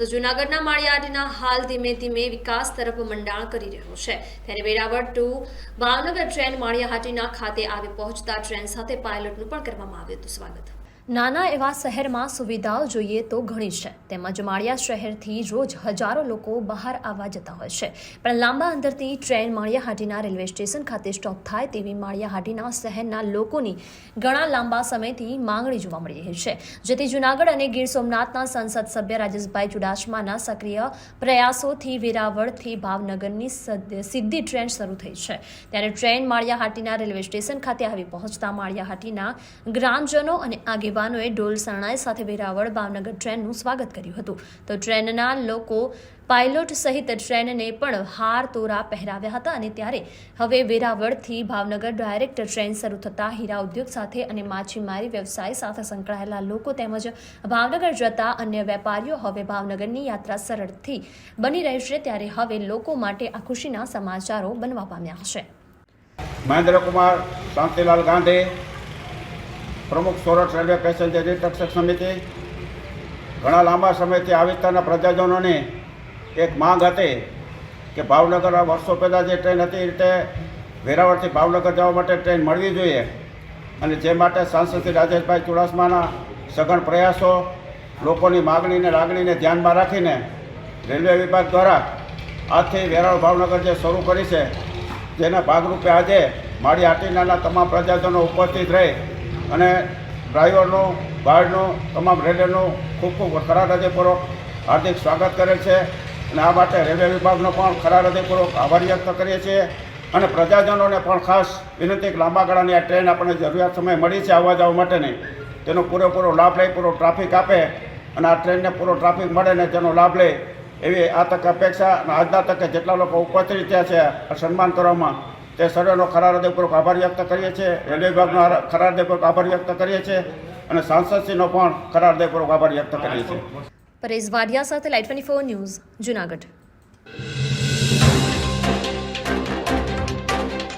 તો જૂનાગઢના માળિયાહાટીના હાલ ધીમે ધીમે વિકાસ તરફ મંડાણ કરી રહ્યો છે, ત્યારે વેરાવળ ટુ ભાવનગર ટ્રેન માળિયાહાટીના ખાતે આવી પહોંચતા ટ્રેન સાથે પાયલોટનું પણ કરવામાં આવ્યું હતું સ્વાગત। નાના એવા શહેરમાં સુવિધાઓ જોઈએ તો ઘણી છે, તેમજ માળિયા શહેરથી રોજ હજારો લોકો બહાર આવવા જતા હોય છે, પણ લાંબા અંતરથી ટ્રેન માળિયાહાટીના રેલવે સ્ટેશન ખાતે સ્ટોપ થાય તેવી માળિયાહાટીના શહેરના લોકોની ઘણા લાંબા સમયથી માંગણી જોવા મળી રહી છે, જેથી જૂનાગઢ અને ગીર સોમનાથના સંસદ સભ્ય રાજેશભાઈ ચુડાસમાના સક્રિય પ્રયાસોથી વેરાવળથી ભાવનગરની સીધી ટ્રેન શરૂ થઈ છે। ત્યારે ટ્રેન માળિયાહાટીના રેલવે સ્ટેશન ખાતે આવી પહોંચતા માળિયાહાટીના ગ્રામજનો અને આગેવાનોએ ઢોલ શરણાઈ સાથે વેરાવળ ભાવનગર ટ્રેનનું સ્વાગત કર્યું હતું। તો ટ્રેનના લોકો પાયલોટ સહિત ટ્રેનને પણ હાર તોરા પહેરાવ્યા હતા અને ત્યારે હવે વેરાવળથી ભાવનગર ડાયરેક્ટ ટ્રેન શરૂ થતાં હીરા ઉદ્યોગ સાથે અને માછીમારી વ્યવસાય સાથે સંકળાયેલા લોકો તેમજ ભાવનગર જતા અન્ય વેપારીઓ હવે ભાવનગરની યાત્રા સરળથી બની રહેશે, ત્યારે હવે લોકો માટે આ ખુશીના સમાચારો બનવા પામ્યા છે। મહેન્દ્ર કુમાર શાંતિલાલ ગાંધી, પ્રમુખ સોરઠ રેલવે પેસેન્જર રક્ષક સમિતિ। ઘણા લાંબા સમયથી આ વિસ્તારના પ્રજાજનોની એક માંગ હતી કે ભાવનગર વર્ષો પહેલાં જે ટ્રેન હતી એ રીતે વેરાવળથી ભાવનગર જવા માટે ટ્રેન મળવી જોઈએ, અને જે માટે સાંસદ શ્રી રાજેશભાઈ ચુડાસમાના સઘન પ્રયાસો, લોકોની માગણીને લાગણીને ધ્યાનમાં રાખીને રેલવે વિભાગ દ્વારા આજથી વેરાવળ ભાવનગર જે શરૂ કરી છે, જેના ભાગરૂપે આજે માળિયાહાટીના તમામ પ્રજાજનો ઉપસ્થિત રહી અને ડ્રાઈવરનું, ગાર્ડનું, તમામ રેલવેનું ખૂબ ખૂબ ખરા હૃદયપૂર્વક હાર્દિક સ્વાગત કરે છે, અને આ માટે રેલવે વિભાગનો પણ ખરા હૃદયપૂર્વક આભાર વ્યક્ત કરીએ છીએ। અને પ્રજાજનોને પણ ખાસ વિનંતી કે લાંબા ગાળાની આ ટ્રેન આપણને જરૂરિયાત સમય મળી છે આવવા જવા માટેની, તેનો પૂરેપૂરો લાભ લઈ, પૂરો ટ્રાફિક આપે અને આ ટ્રેનને પૂરો ટ્રાફિક મળે ને તેનો લાભ લે એવી આ તકે અપેક્ષા, અને આજના તકે જેટલા લોકો ઉપસ્થિત થયા છે આ સન્માન કરવામાં તે સર્વેનો ખરા હૃદયપૂર્વક આભાર વ્યક્ત કરીએ છીએ, રેલવે વિભાગનો ખરા હૃદયપૂર્વક આભાર વ્યક્ત કરીએ છીએ અને સાંસદશ્રીનો પણ ખરા હૃદયપૂર્વક આભાર વ્યક્ત કરીએ છીએ। પરેશ વાડિયા સાથે લાઇટ 24 ન્યૂઝ, જૂનાગઢ।